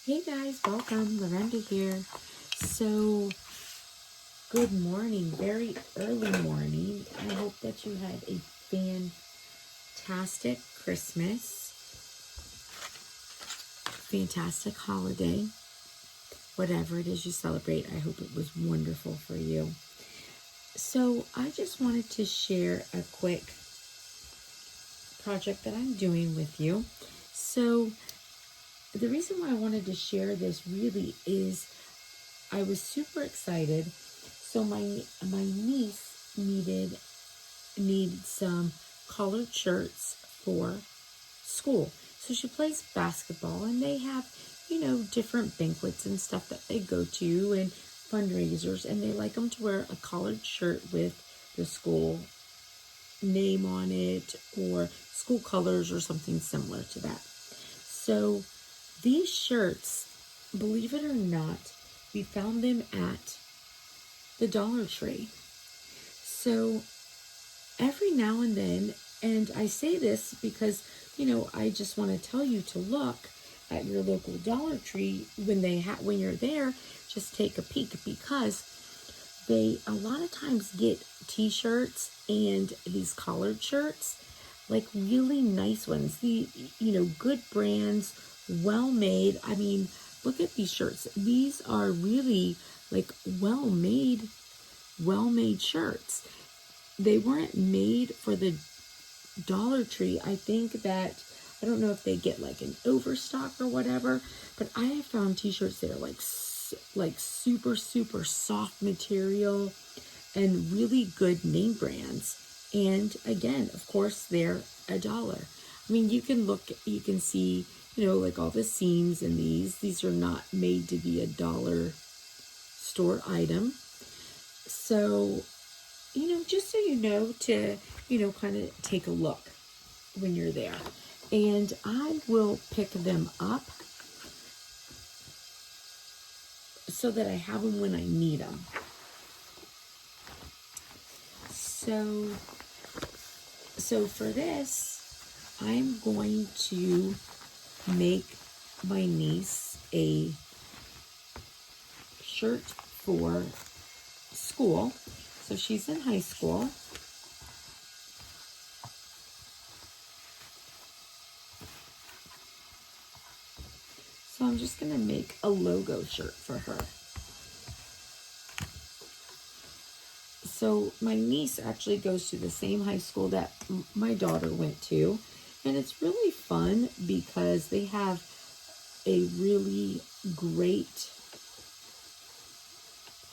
Hey guys, welcome. Miranda here. So, good morning, very early morning. I hope that you had a fantastic Christmas, fantastic holiday, whatever it is you celebrate. I hope it was wonderful for you. So, I just wanted to share a quick project that I'm doing with you. So, the reason why I wanted to share this really is I was super excited. So my niece needed some collared shirts for school. So she plays basketball and they have, different banquets and stuff that they go to and fundraisers, and they like them to wear a collared shirt with the school name on it or school colors or something similar to that. So these shirts, believe it or not, we found them at the Dollar Tree. So every now and then, and I say this because, I just want to tell you to look at your local Dollar Tree when you're there, just take a peek, because they a lot of times get t-shirts and these collared shirts, like really nice ones, the good brands, well made. I mean, look at these shirts. These are really like well made shirts. They weren't made for the Dollar Tree. I think that, I don't know if they get like an overstock or whatever, but I have found t-shirts that are like super soft material and really good name brands. And again, of course, they're $1. I mean, you can see, like all the seams in these are not made to be $1 store item. So, just so to, kind of take a look when you're there. And I will pick them up so that I have them when I need them. So for this, I'm going to make my niece a shirt for school. So she's in high school. So I'm just going to make a logo shirt for her. So my niece actually goes to the same high school that my daughter went to. And it's really fun because they have a really great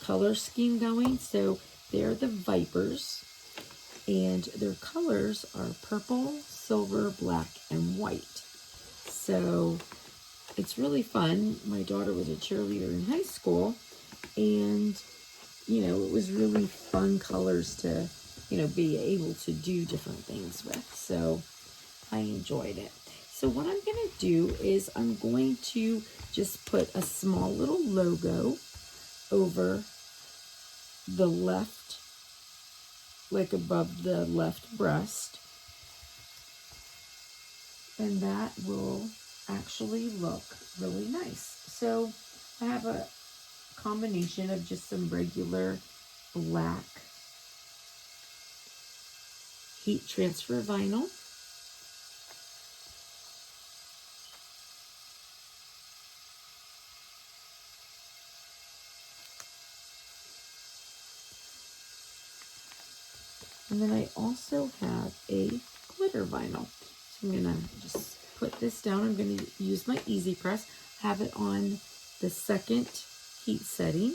color scheme going. So they're the Vipers, and their colors are purple, silver, black, and white. So it's really fun. My daughter was a cheerleader in high school, and it was really fun colors to be able to do different things with. So I enjoyed it. So what I'm going to do is I'm going to just put a small little logo over the left, like above the left breast. And that will actually look really nice. So I have a combination of just some regular black heat transfer vinyl. And then I also have a glitter vinyl. So I'm going to just put this down. I'm going to use my Easy Press, have it on the second heat setting.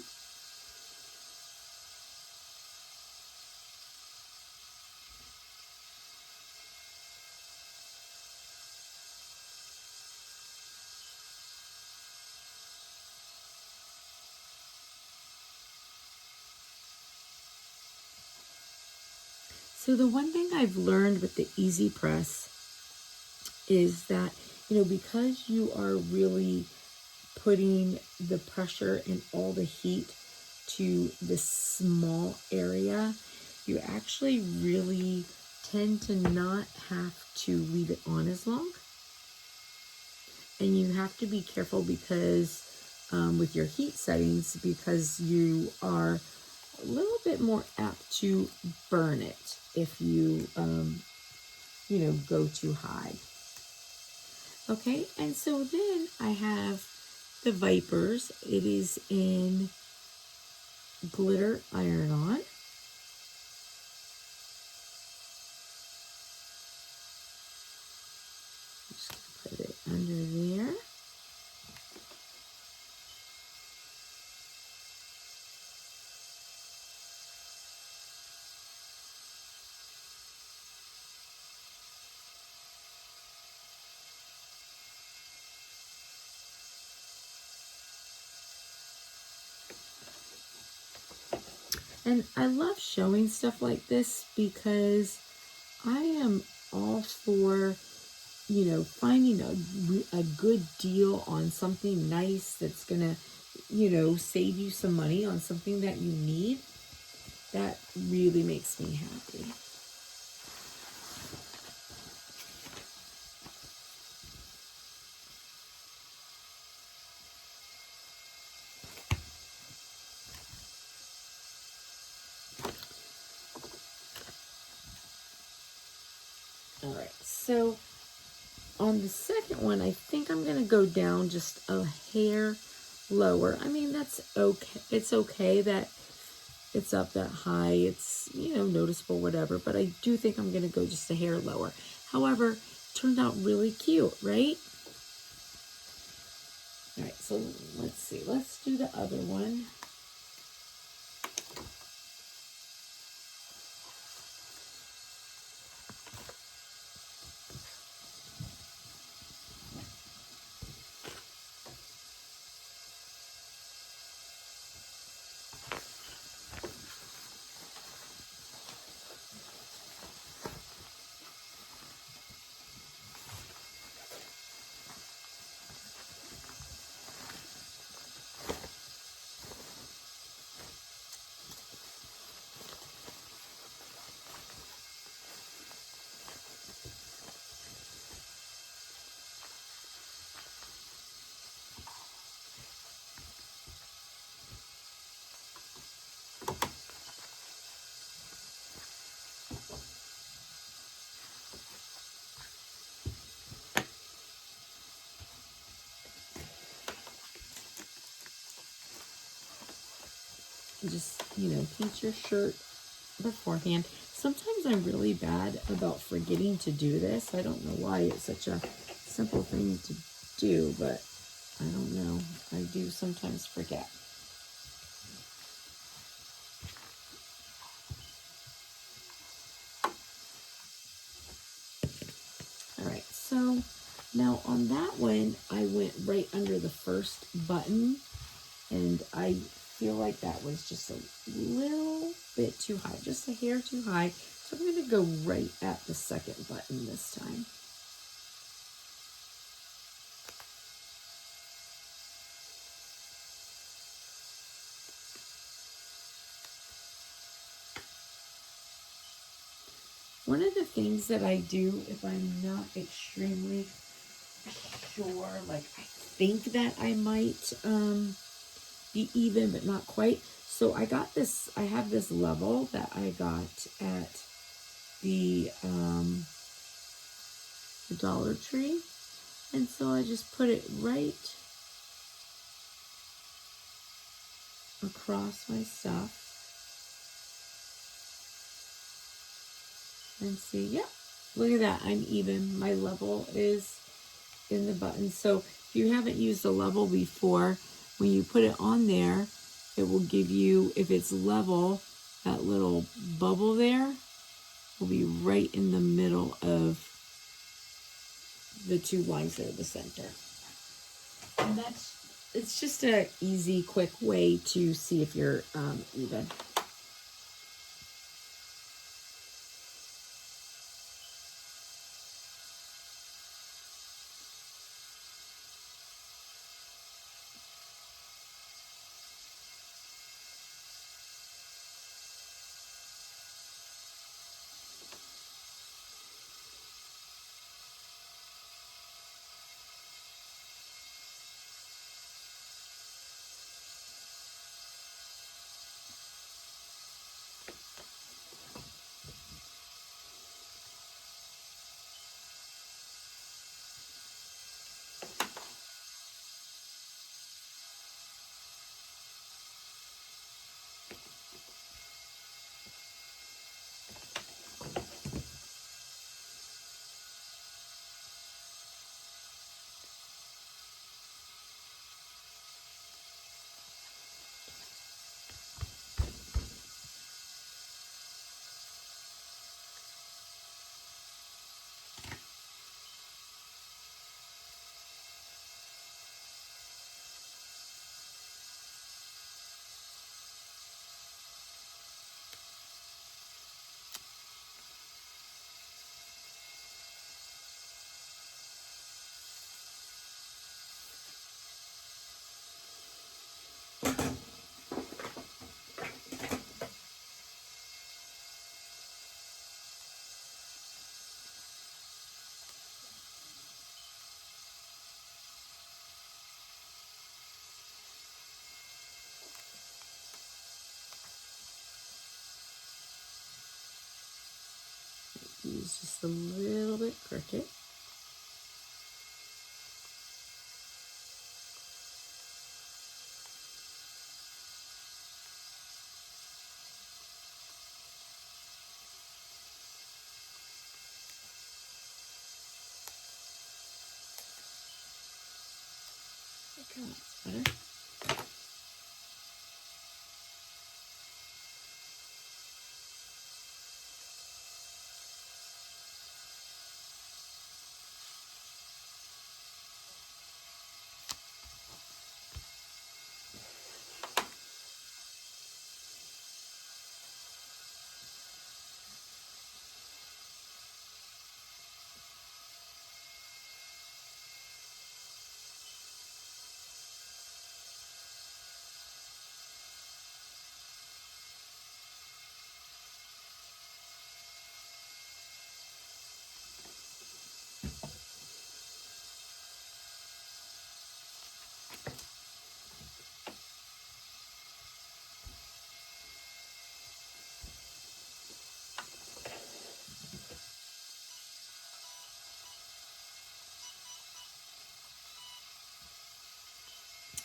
So the one thing I've learned with the Easy Press is that, because you are really putting the pressure and all the heat to this small area, you actually really tend to not have to leave it on as long. And you have to be careful because with your heat settings, because you are a little bit more apt to burn it if you, go too high. Okay, and so then I have the Vipers. It is in glitter iron-on. Just put it under there. And I love showing stuff like this because I am all for, finding a good deal on something nice that's going to, save you some money on something that you need. That really makes me happy. All right, so on the second one, I think I'm going to go down just a hair lower. I mean, that's okay. It's okay that it's up that high. It's, noticeable, whatever. But I do think I'm going to go just a hair lower. However, it turned out really cute, right? All right, so let's see. Let's do the other one. Just, paint your shirt beforehand. Sometimes I'm really bad about forgetting to do this. I don't know why it's such a simple thing to do, but I don't know. I do sometimes forget. All right, so now on that one, I went right under the first button, and I feel like that was just a little bit too high, just a hair too high. So I'm going to go right at the second button this time. One of the things that I do if I'm not extremely sure, like I think that I might be even, but not quite. So I have this level that I got at the Dollar Tree. And so I just put it right across my stuff. And see, yeah, look at that, I'm even. My level is in the button. So if you haven't used a level before, when you put it on there, it will give you, if it's level, that little bubble there will be right in the middle of the two lines that are the center. And it's just a easy, quick way to see if you're even. use just a little bit Cricut. Okay, that's better.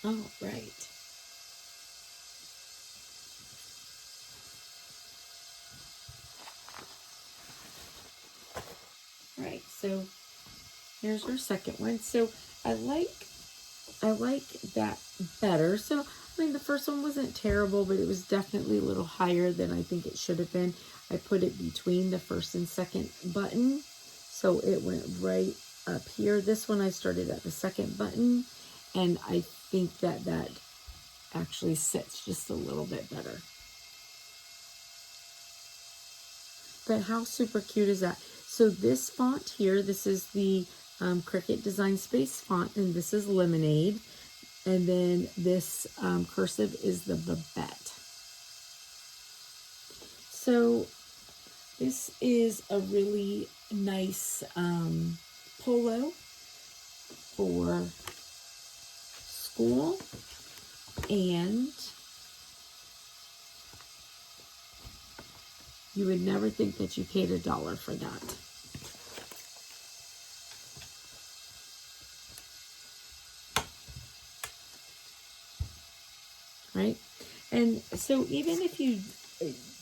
All right. All right, so here's our second one. So I like that better. So I mean, the first one wasn't terrible, but it was definitely a little higher than I think it should have been. I put it between the first and second button, so it went right up here. This one I started at the second button, and I think that that actually sits just a little bit better. But how super cute is that? So this font here, this is the Cricut Design Space font, and this is Lemonade. And then this cursive is the Babette. So this is a really nice polo for school, and you would never think that you paid $1 for that. Right? And so even if you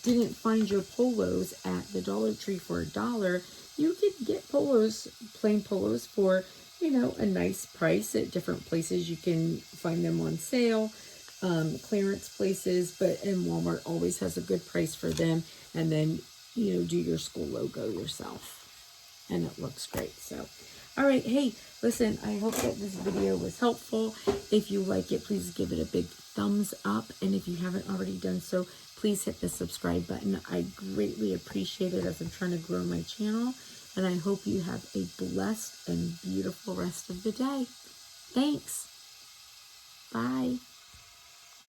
didn't find your polos at the Dollar Tree for $1, you could get polos, plain polos, for, you know, a nice price at different places. You can find them on sale, clearance places, and Walmart always has a good price for them. And then, you know, do your school logo yourself, and it looks great. So, all right, hey, listen, I hope that this video was helpful. If you like it, please give it a big thumbs up. And if you haven't already done so, please hit the subscribe button. I greatly appreciate it as I'm trying to grow my channel. And I hope you have a blessed and beautiful rest of the day. Thanks. Bye.